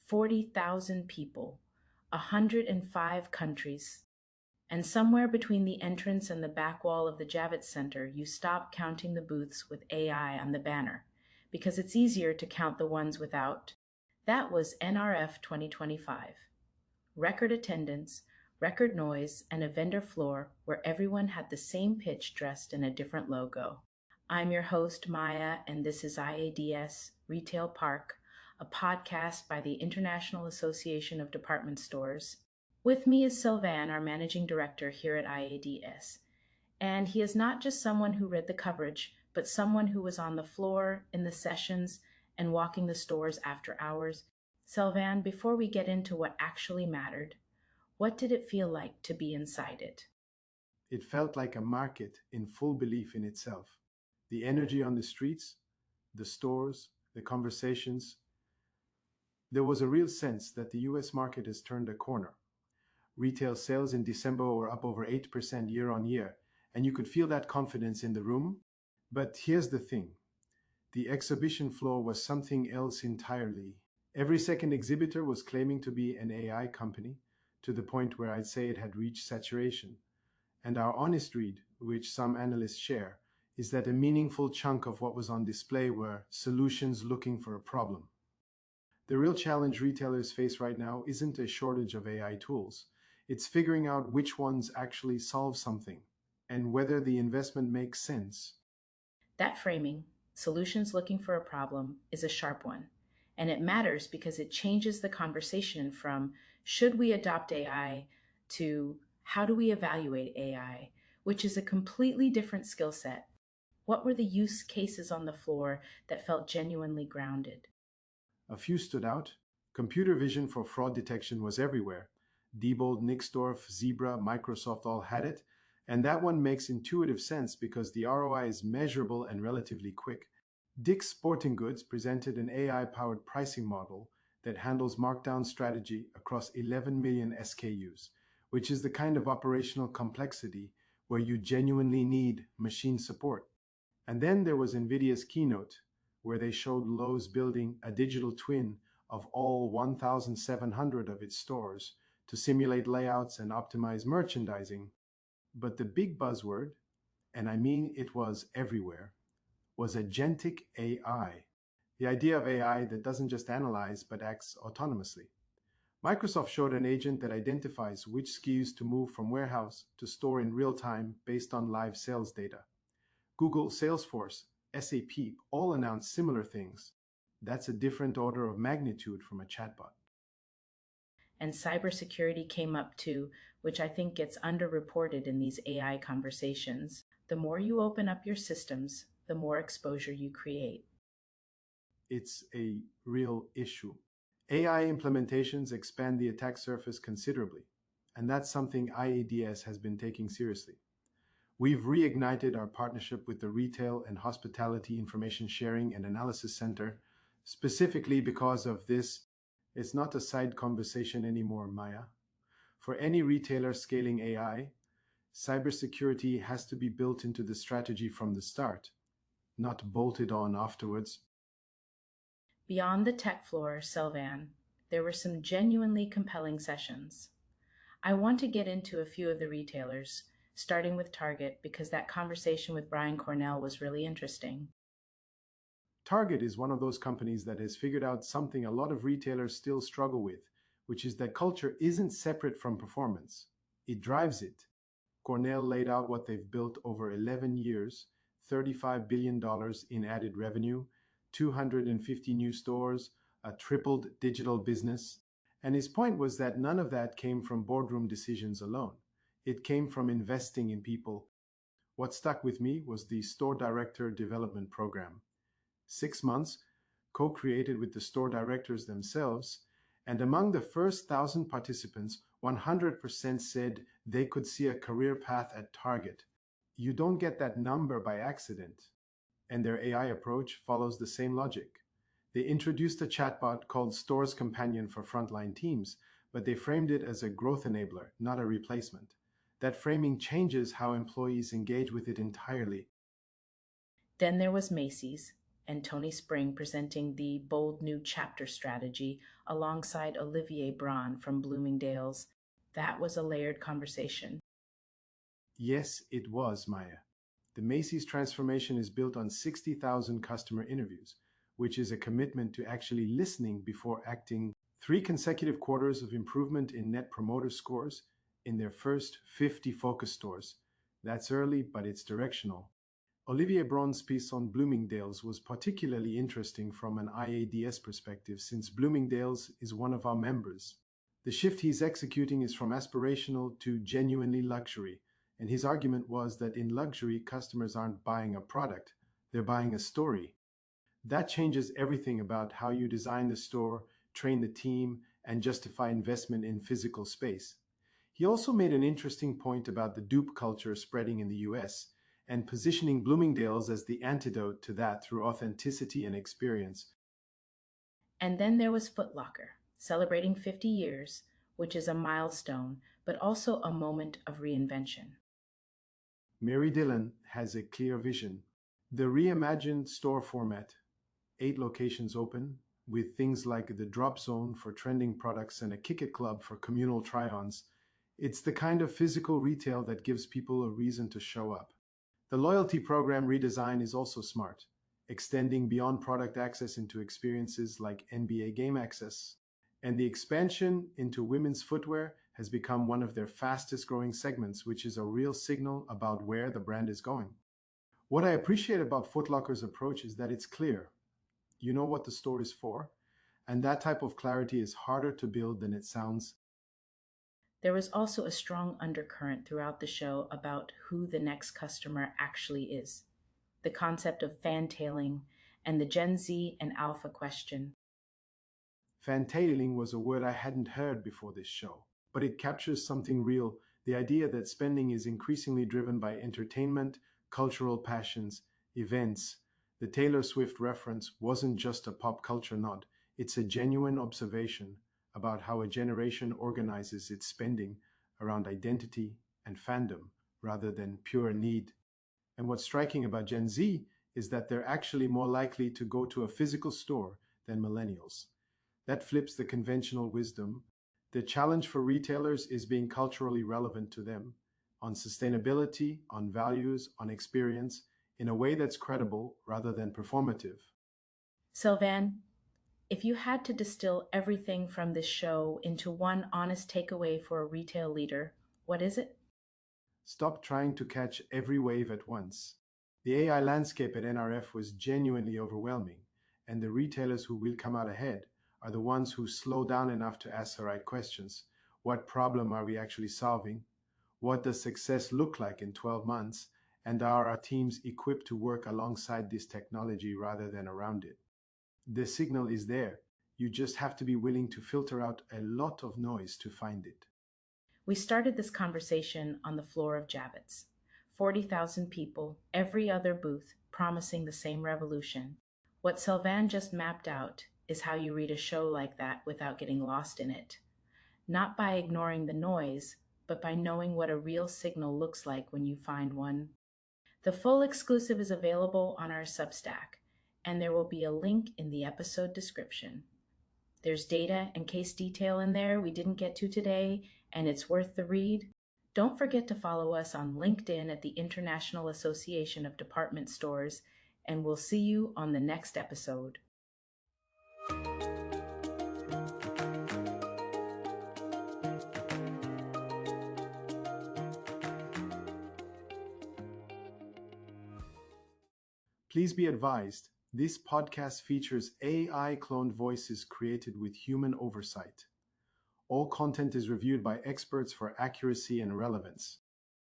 40,000 people, 105 countries. And somewhere between the entrance and the back wall of the Javits Center, you stop counting the booths with AI on the banner, because it's easier to count the ones without. That was NRF 2025. Record attendance, record noise, and a vendor floor where everyone had the same pitch dressed in a different logo. I'm your host, Maya, and this is IADS Retail Park, a podcast by the International Association of Department Stores. With me is Sylvan, our managing director here at IADS. And he is not just someone who read the coverage, but someone who was on the floor, in the sessions, and walking the stores after hours. Sylvan, before we get into what actually mattered, what did it feel like to be inside it? It felt like a market in full belief in itself. The energy on the streets, the stores, the conversations. There was a real sense that the US market has turned a corner. Retail sales in December were up over 8% year on year, and you could feel that confidence in the room. But here's the thing. The exhibition floor was something else entirely. Every second exhibitor was claiming to be an AI company, to the point where I'd say it had reached saturation. And our honest read, which some analysts share, is that a meaningful chunk of what was on display were solutions looking for a problem. The real challenge retailers face right now isn't a shortage of AI tools. It's figuring out which ones actually solve something and whether the investment makes sense. That framing, solutions looking for a problem, is a sharp one. And it matters because it changes the conversation from should we adopt AI to how do we evaluate AI, which is a completely different skill set. What were the use cases on the floor that felt genuinely grounded? A few stood out. Computer vision for fraud detection was everywhere. Diebold, Nixdorf, Zebra, Microsoft all had it. And that one makes intuitive sense because the ROI is measurable and relatively quick. Dick's Sporting Goods presented an AI-powered pricing model that handles markdown strategy across 11 million SKUs, which is the kind of operational complexity where you genuinely need machine support. And then there was NVIDIA's keynote, where they showed Lowe's building a digital twin of all 1,700 of its stores to simulate layouts and optimize merchandising. But the big buzzword, and I mean it was everywhere, was agentic AI. The idea of AI that doesn't just analyze but acts autonomously. Microsoft showed an agent that identifies which SKUs to move from warehouse to store in real time based on live sales data. Google, Salesforce, SAP all announced similar things. That's a different order of magnitude from a chatbot. And cybersecurity came up too, which I think gets underreported in these AI conversations. The more you open up your systems, the more exposure you create. It's a real issue. AI implementations expand the attack surface considerably, and that's something IADS has been taking seriously. We've reignited our partnership with the Retail and Hospitality Information Sharing and Analysis Center, specifically because of this. It's not a side conversation anymore, Maya. For any retailer scaling AI, cybersecurity has to be built into the strategy from the start, not bolted on afterwards. Beyond the tech floor, Sylvan, there were some genuinely compelling sessions. I want to get into a few of the retailers, starting with Target, because that conversation with Brian Cornell was really interesting. Target is one of those companies that has figured out something a lot of retailers still struggle with, which is that culture isn't separate from performance. It drives it. Cornell laid out what they've built over 11 years, $35 billion in added revenue, 250 new stores, a tripled digital business. And his point was that none of that came from boardroom decisions alone. It came from investing in people. What stuck with me was the Store Director Development Program. 6 months, co-created with the store directors themselves, and among the first 1,000 participants, 100% said they could see a career path at Target. You don't get that number by accident. And their AI approach follows the same logic. They introduced a chatbot called Stores Companion for frontline teams, but they framed it as a growth enabler, not a replacement. That framing changes how employees engage with it entirely. Then there was Macy's, and Tony Spring presenting the bold new chapter strategy alongside Olivier Braun from Bloomingdale's. That was a layered conversation. Yes, it was, Maya. The Macy's transformation is built on 60,000 customer interviews, which is a commitment to actually listening before acting. 3 consecutive quarters of improvement in net promoter scores in their first 50 focus stores. That's early, but it's directional. Olivier Braun's piece on Bloomingdale's was particularly interesting from an IADS perspective since Bloomingdale's is one of our members. The shift he's executing is from aspirational to genuinely luxury, and his argument was that in luxury, customers aren't buying a product, they're buying a story. That changes everything about how you design the store, train the team, and justify investment in physical space. He also made an interesting point about the dupe culture spreading in the US and positioning Bloomingdale's as the antidote to that through authenticity and experience. And then there was Foot Locker, celebrating 50 years, which is a milestone, but also a moment of reinvention. Mary Dillon has a clear vision. The reimagined store format, 8 locations open, with things like the drop zone for trending products and a kick it club for communal try-ons. It's the kind of physical retail that gives people a reason to show up. The loyalty program redesign is also smart, extending beyond product access into experiences like NBA game access. And the expansion into women's footwear has become one of their fastest growing segments, which is a real signal about where the brand is going. What I appreciate about Foot Locker's approach is that it's clear. You know what the store is for, and that type of clarity is harder to build than it sounds. There was also a strong undercurrent throughout the show about who the next customer actually is. The concept of fantailing and the Gen Z and Alpha question. Fantailing was a word I hadn't heard before this show, but it captures something real, the idea that spending is increasingly driven by entertainment, cultural passions, events. The Taylor Swift reference wasn't just a pop culture nod, it's a genuine observation about how a generation organizes its spending around identity and fandom rather than pure need. And what's striking about Gen Z is that they're actually more likely to go to a physical store than millennials. That flips the conventional wisdom. The challenge for retailers is being culturally relevant to them on sustainability, on values, on experience, in a way that's credible rather than performative. Sylvan, if you had to distill everything from this show into one honest takeaway for a retail leader, what is it? Stop trying to catch every wave at once. The AI landscape at NRF was genuinely overwhelming, and the retailers who will come out ahead are the ones who slow down enough to ask the right questions. What problem are we actually solving? What does success look like in 12 months? And are our teams equipped to work alongside this technology rather than around it? The signal is there. You just have to be willing to filter out a lot of noise to find it. We started this conversation on the floor of Javits. 40,000 people, every other booth, promising the same revolution. What Sylvan just mapped out is how you read a show like that without getting lost in it. Not by ignoring the noise, but by knowing what a real signal looks like when you find one. The full exclusive is available on our Substack, and there will be a link in the episode description. There's data and case detail in there we didn't get to today, and it's worth the read. Don't forget to follow us on LinkedIn at the International Association of Department Stores, and we'll see you on the next episode. Please be advised, this podcast features AI cloned voices created with human oversight. All content is reviewed by experts for accuracy and relevance.